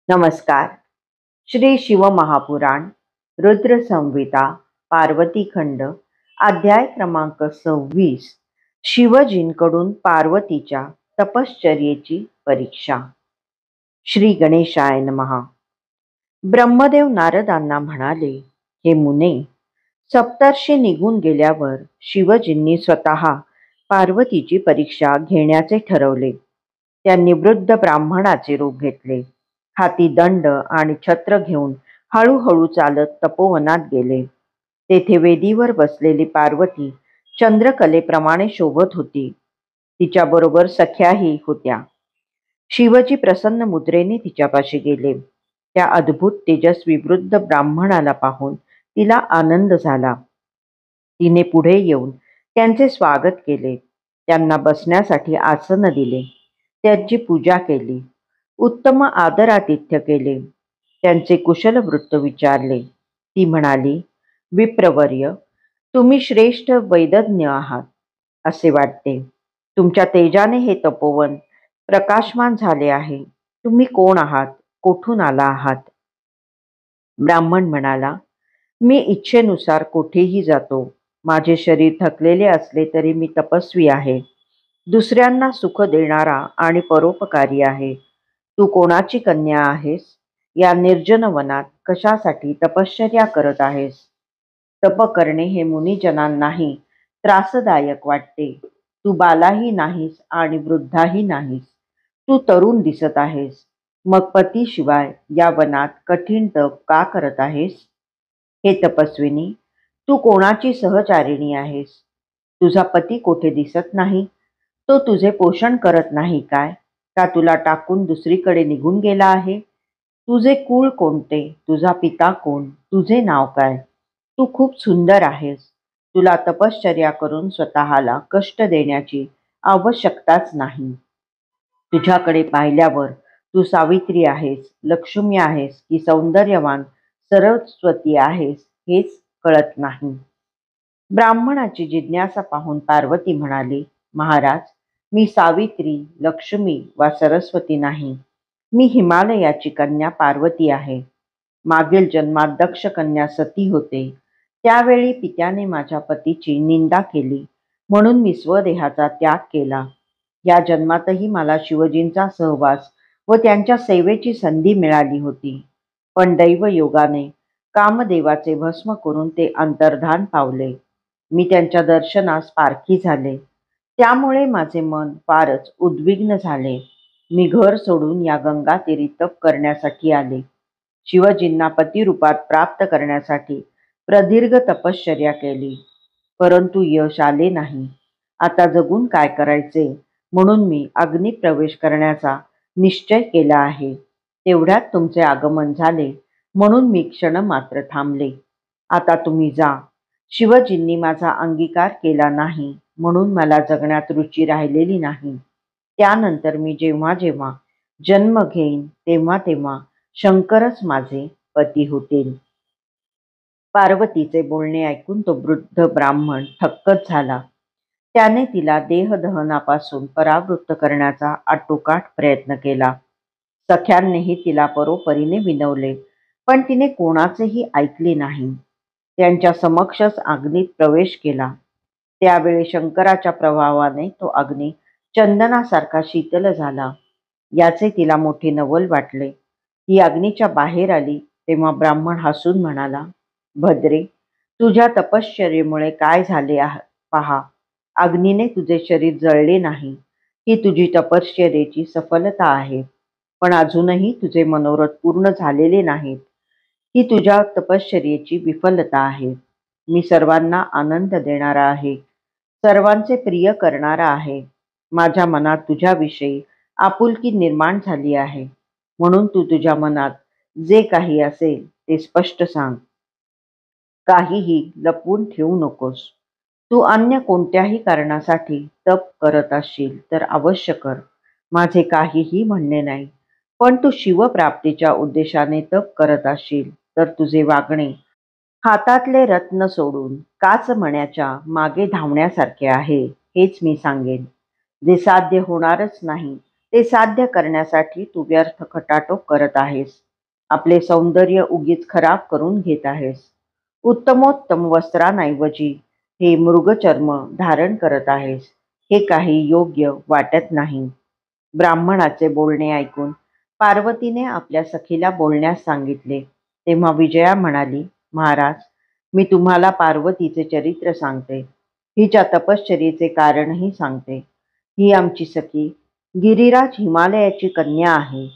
नमस्कार. श्री शिवमहापुराण रुद्र संहिता पार्वती खंड अध्याय क्रमांक 26. शिवजींकडून पार्वतीच्या तपश्चर्येची परीक्षा. श्री गणेशाय नमः. ब्रह्मदेव नारदांना म्हणाले, हे मुने, सप्तर्षी निघून गेल्यावर शिवजींनी स्वतः पार्वतीची परीक्षा घेण्याचे ठरवले. त्यांनी वृद्ध ब्राह्मणाचे रूप घेतले. हाती दंड आणि छत्र घेऊन हळूहळू चालत तपोवनात गेले. तेथे वेदीवर बसलेली पार्वती चंद्रकलेप्रमाणे शोभत होती. तिच्याबरोबर सख्याही होत्या. शिवजी प्रसन्न मुद्रेने तिच्यापाशी गेले. त्या अद्भुत तेजस्वी वृद्ध ब्राह्मणाला पाहून तिला आनंद झाला. तिने पुढे येऊन त्यांचे स्वागत केले. त्यांना बसण्यासाठी आसन दिले. त्यांची पूजा केली. उत्तम आदरातिथ्य केले. त्यांचे कुशल वृत्त विचारले. ती म्हणाली, विप्रवर्य, तुम्ही श्रेष्ठ वैदज्ञ आहात असे वाटते. तुमच्या तेजाने हे तपोवन प्रकाशमान झाले आहे. तुम्ही कोण आहात? कोठून आला आहात? ब्राह्मण म्हणाला, मी इच्छेनुसार कोठेही जातो. माझे शरीर थकलेले असले तरी मी तपस्वी आहे. दुसऱ्यांना सुख देणारा आणि परोपकारी आहे. तू कोणाची कन्या आहेस? या निर्जन वनात कशासाठी तपश्चर्या करत आहेस? तप करणे हे मुनिजनांनाही त्रासदायक वाटते. तू बालाही नाहीस आणि वृद्धाही नाहीस. तू तरुण दिसत आहेस. मग पतीशिवाय या वनात कठीण तप का करत आहेस? हे तपस्विनी, तू कोणाची सहचारिणी आहेस? तुझा पती कोठे दिसत नाही? तो तुझे पोषण करत नाही काय? का तुला टाकून दुसरीकडे निघून गेला आहे? तुझे कुळ कोणते? तुझा पिता कोण? तुझे नाव काय? तू खूप सुंदर आहेस. तुला तपश्चर्या करून स्वतःला कष्ट देण्याची आवश्यकताच नाही. तुझ्याकडे पाहिल्यावर तू सावित्री आहेस, लक्ष्मी आहेस की सौंदर्यवान सरस्वती आहेस हेच कळत नाही. ब्राह्मणाची जिज्ञासा पाहून पार्वती म्हणाली, महाराज, मी सावित्री, लक्ष्मी वा सरस्वती नाही. मी हिमालयाची कन्या पार्वती आहे. मागील जन्मात दक्ष कन्या सती होते. त्यावेळी पित्याने माझ्या पतीची निंदा केली, म्हणून मी स्वदेहाचा त्याग केला. या जन्मातही मला शिवजींचा सहवास व त्यांच्या सेवेची संधी मिळाली होती. पण दैवयोगाने कामदेवाचे भस्म करून ते अंतर्धान पावले. मी त्यांच्या दर्शनास पारखी झाले. त्यामुळे माझे मन फारच उद्विग्न झाले. मी घर सोडून या गंगातीरी तप करण्यासाठी आले. शिवजींना पतिरूपात प्राप्त करण्यासाठी प्रदीर्घ तपश्चर्या केली, परंतु यश आले नाही. आता जगून काय करायचे म्हणून मी अग्नी प्रवेश करण्याचा निश्चय केला आहे. तेवढ्यात तुमचे आगमन झाले, म्हणून मी क्षण मात्र थांबले. आता तुम्ही जा. शिवजींनी माझा अंगीकार केला नाही, म्हणून मला जगण्यात रुची राहिलेली नाही. त्यानंतर मी जेव्हा जेव्हा जन्म घेईन तेव्हा तेव्हा शंकरच माझे पती होतील. पार्वतीचे बोलणे ऐकून तो वृद्ध ब्राह्मण थक्कच झाला. त्याने तिला देहदहनापासून परावृत्त करण्याचा आटोकाट प्रयत्न केला. सख्यांनीही तिला परोपरीने विनवले, पण तिने कोणाचेही ऐकले नाही. त्यांच्या समक्षच अग्नीत प्रवेश केला. त्यावेळी शंकराच्या प्रभावाने तो अग्नी चंदनासारखा शीतल झाला. याचे तिला मोठे नवल वाटले. ती अग्नीच्या बाहेर आली तेव्हा ब्राह्मण हसून म्हणाला, भद्रे, तुझ्या तपश्चर्येमुळे काय झाले पहा. अग्नीने तुझे शरीर जळले नाही. ही तुझी तपश्चर्येची सफलता आहे. पण अजूनही तुझे मनोरथ पूर्ण झालेले नाहीत. ही तुझ्या तपश्चर्येची विफलता आहे. मी सर्वांना आनंद देणारा आहे. सर्वांचे प्रिय करणारा आहे. माझ्या मनात तुझ्याविषयी आपुलकी निर्माण झाली आहे. म्हणून तू तुझ्या मनात जे काही असेल ते स्पष्ट सांग. काहीही लपवून ठेवू नकोस. तू अन्य कोणत्याही कारणासाठी तप करत असशील तर अवश्य कर. माझे काहीही म्हणणे नाही. पण तू शिवप्राप्तीच्या उद्देशाने तप करत असशील तर तुझे वागणे हातातले रत्न सोडून काचमण्याच्या मागे धावण्यासारखे आहे. हेच मी सांगेन. जे साध्य होणारच नाही ते साध्य करण्यासाठी तू व्यर्थ खटाटोप करत आहेस. आपले सौंदर्य उगीच खराब करून घेत आहेस. उत्तमोत्तम वस्त्रांऐवजी हे मृगचर्म धारण करत आहेस. हे काही योग्य वाटत नाही. ब्राह्मणाचे बोलणे ऐकून पार्वतीने आपल्या सखीला बोलण्यास सांगितले. तेव्हा विजया म्हणाली, महाराज, मी तुम्हाला पार्वतीचे चरित्र सांगते. हिच्या तपश्चर्येचे कारणही सांगते. ही आमची सखी गिरिराज हिमालयाची कन्या आहे.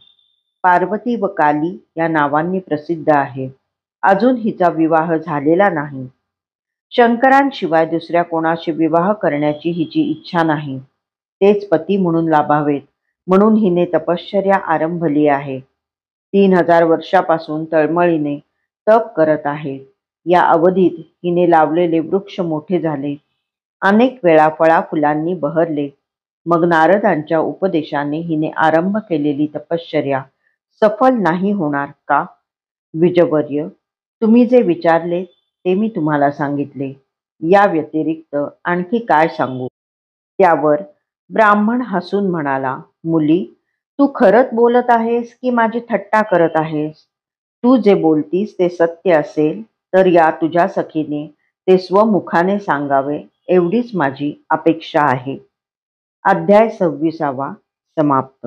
पार्वती व काली या नावांनी प्रसिद्ध आहे. अजून हिचा विवाह झालेला नाही. शंकरांशिवाय दुसऱ्या कोणाशी विवाह करण्याची हिची इच्छा नाही. तेच पती म्हणून लाभावेत म्हणून हिने तपश्चर्या आरंभली आहे. 3000 वर्षापासून तळमळीने तप करत आहे. या अवधीत हिने लावलेले वृक्ष मोठे झाले. अनेक वेळा फळाफुलांनी बहरले. मग नारदांच्या उपदेशाने हिने आरंभ केलेली तपश्चर्या सफल नाही होणार का? विजवर्य, तुम्ही जे विचारले ते मी तुम्हाला सांगितले. या व्यतिरिक्त आणखी काय सांगू? त्यावर ब्राह्मण हसून म्हणाला, मुली, तू खरंच बोलत आहेस की माझी थट्टा करत आहेस? तू जे बोलतीस ते सत्य असेल तर या तुझ्या सखीने ते स्वमुखाने सांगावे एवढीच माझी अपेक्षा आहे. अध्याय 26 समाप्त.